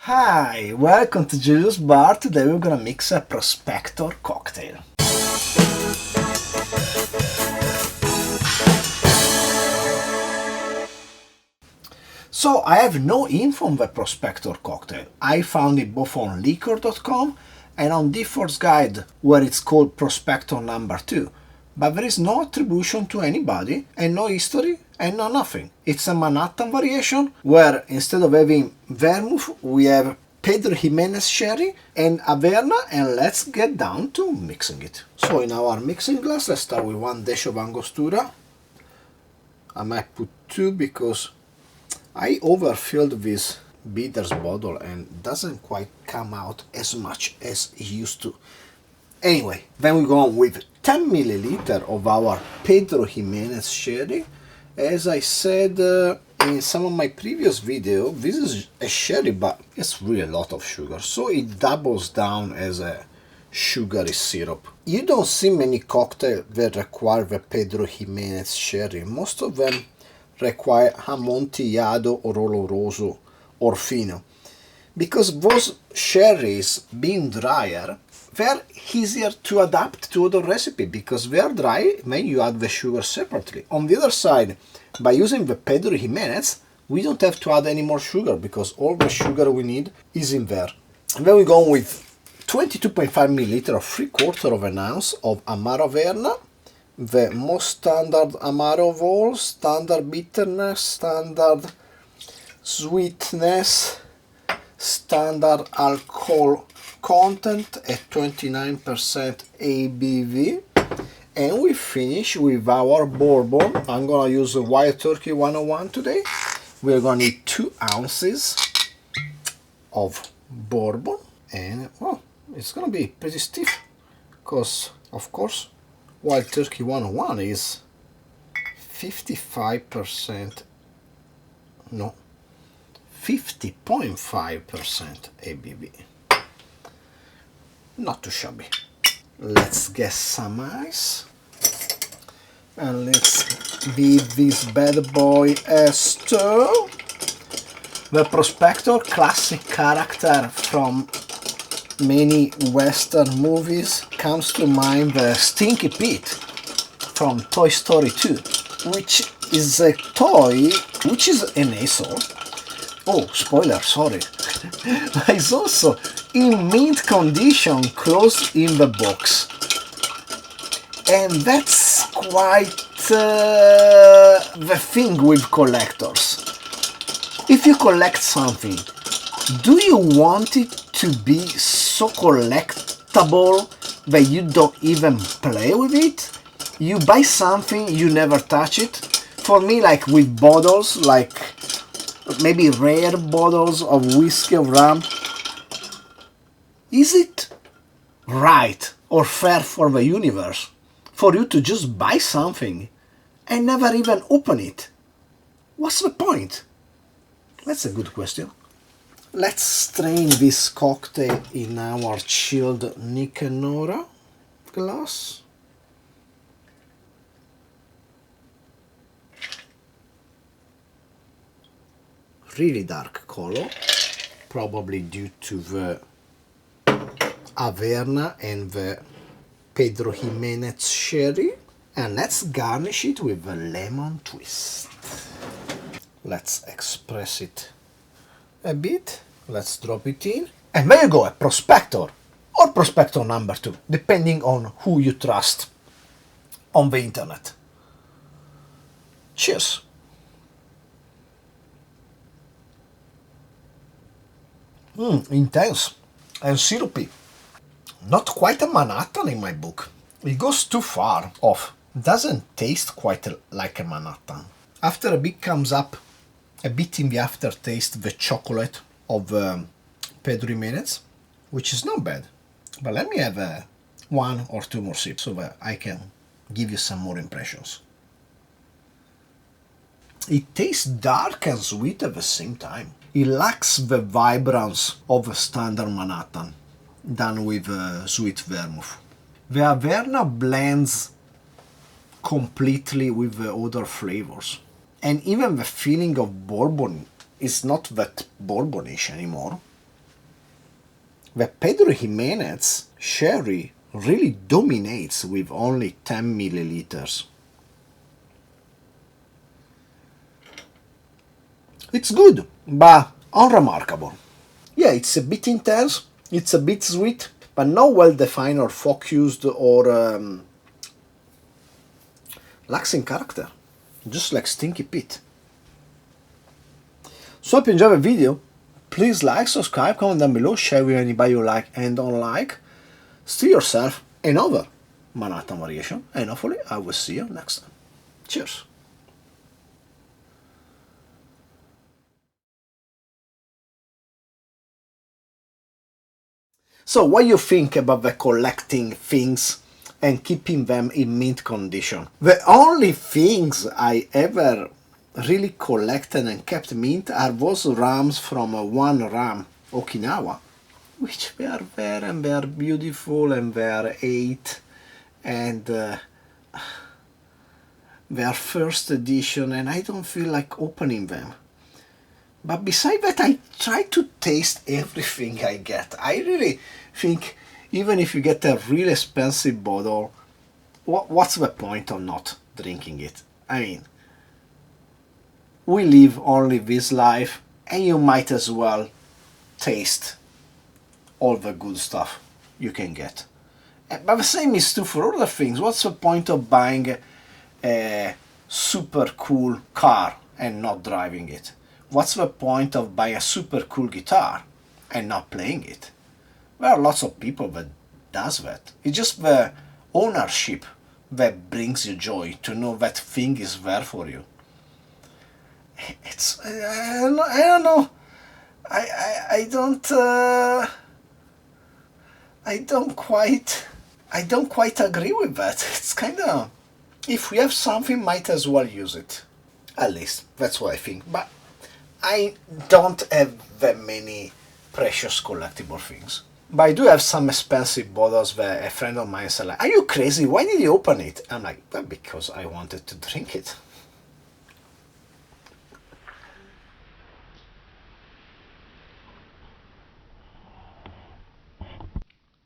Hi, welcome to Julius Bar. Today we're gonna mix a Prospector cocktail. So I have no info on the Prospector cocktail. I found it both on liquor.com and on Difford's Guide, where it's called Prospector No. 2. But there is no attribution to anybody, and no history, and no nothing. It's a Manhattan variation, where instead of having vermouth, we have Pedro Ximenéz sherry and Averna, and let's get down to mixing it. So in our mixing glass, let's start with 1 dash of Angostura. I might put 2 because I overfilled this bitters bottle and doesn't quite come out as much as it used to. Anyway, then we go on with 10 milliliter of our Pedro Ximenéz sherry. As I said in some of my previous video, this is a sherry, but it's really a lot of sugar, so it doubles down as a sugary syrup. You don't see many cocktails that require the Pedro Ximenéz sherry. Most of them require Amontillado or Oloroso or Fino, because those sherries, being drier, they're easier to adapt to other recipe because they're dry when you add the sugar separately. On the other side, by using the Pedro Ximenéz, we don't have to add any more sugar because all the sugar we need is in there. And then we go with 22.5 milliliter or 3/4 of an ounce of amaro Averna, the most standard amaro of all, standard bitterness, standard sweetness, standard alcohol content at 29% ABV, and we finish with our bourbon. I'm gonna use a Wild Turkey 101 today. We're gonna need 2 ounces of bourbon, and well, it's gonna be pretty stiff because, of course, Wild Turkey 101 is 50.5% ABV. Not too shabby. Let's get some ice and let's give this bad boy a stir. The Prospector, classic character from many Western movies, comes to mind the Stinky Pete from Toy Story 2, which is a toy which is an asshole. Oh, spoiler, sorry. It's also in mint condition, closed in the box. And that's quite the thing with collectors. If you collect something, do you want it to be so collectible that you don't even play with it? You buy something, you never touch it. For me, like with bottles, like maybe rare bottles of whiskey or rum, is it right or fair for the universe for you to just buy something and never even open it? What's the point? That's a good question. Let's strain this cocktail in our chilled Nick and Nora glass. Really dark color, probably due to the Averna and the Pedro Ximenéz sherry. And let's garnish it with a lemon twist. Let's express it a bit. Let's drop it in. And there you go, a Prospector or Prospector No. 2, depending on who you trust on the internet. Cheers. Intense and syrupy. Not quite a Manhattan in my book. It goes too far off. Doesn't taste quite like a Manhattan. After a bit comes up, a bit in the aftertaste, the chocolate of Pedro Ximenéz, which is not bad. But let me have 1 or 2 more sips so that I can give you some more impressions. It tastes dark and sweet at the same time. It lacks the vibrance of a standard Manhattan done with sweet vermouth. The Averna blends completely with the other flavors. And even the feeling of bourbon is not that bourbonish anymore. The Pedro Ximenéz sherry really dominates with only 10 milliliters. It's good, but unremarkable. Yeah, it's a bit intense, it's a bit sweet, but not well defined or focused or lacks in character, just like Stinky Pete. So if you enjoyed the video, please like, subscribe, comment down below, share with anybody you like and don't like. Steal yourself another Manhattan variation, and hopefully I will see you next time. Cheers! So what do you think about the collecting things and keeping them in mint condition? The only things I ever really collected and kept mint are those rams from one ram, Okinawa, which they are there and they are beautiful and they are 8 and they are first edition and I don't feel like opening them. But besides that, I try to taste everything I get. I really think even if you get a really expensive bottle, what's the point of not drinking it? I mean, we live only this life and you might as well taste all the good stuff you can get. But the same is true for other things. What's the point of buying a super cool car and not driving it? What's the point of buying a super cool guitar and not playing it? There are lots of people that does that. It's just the ownership that brings you joy, to know that thing is there for you. It's I don't know. I don't quite agree with that. It's kind of, if we have something, might as well use it. At least that's what I think. But I don't have that many precious collectible things. But I do have some expensive bottles where a friend of mine said like, "Are you crazy? Why did you open it?" I'm like, "Well, because I wanted to drink it."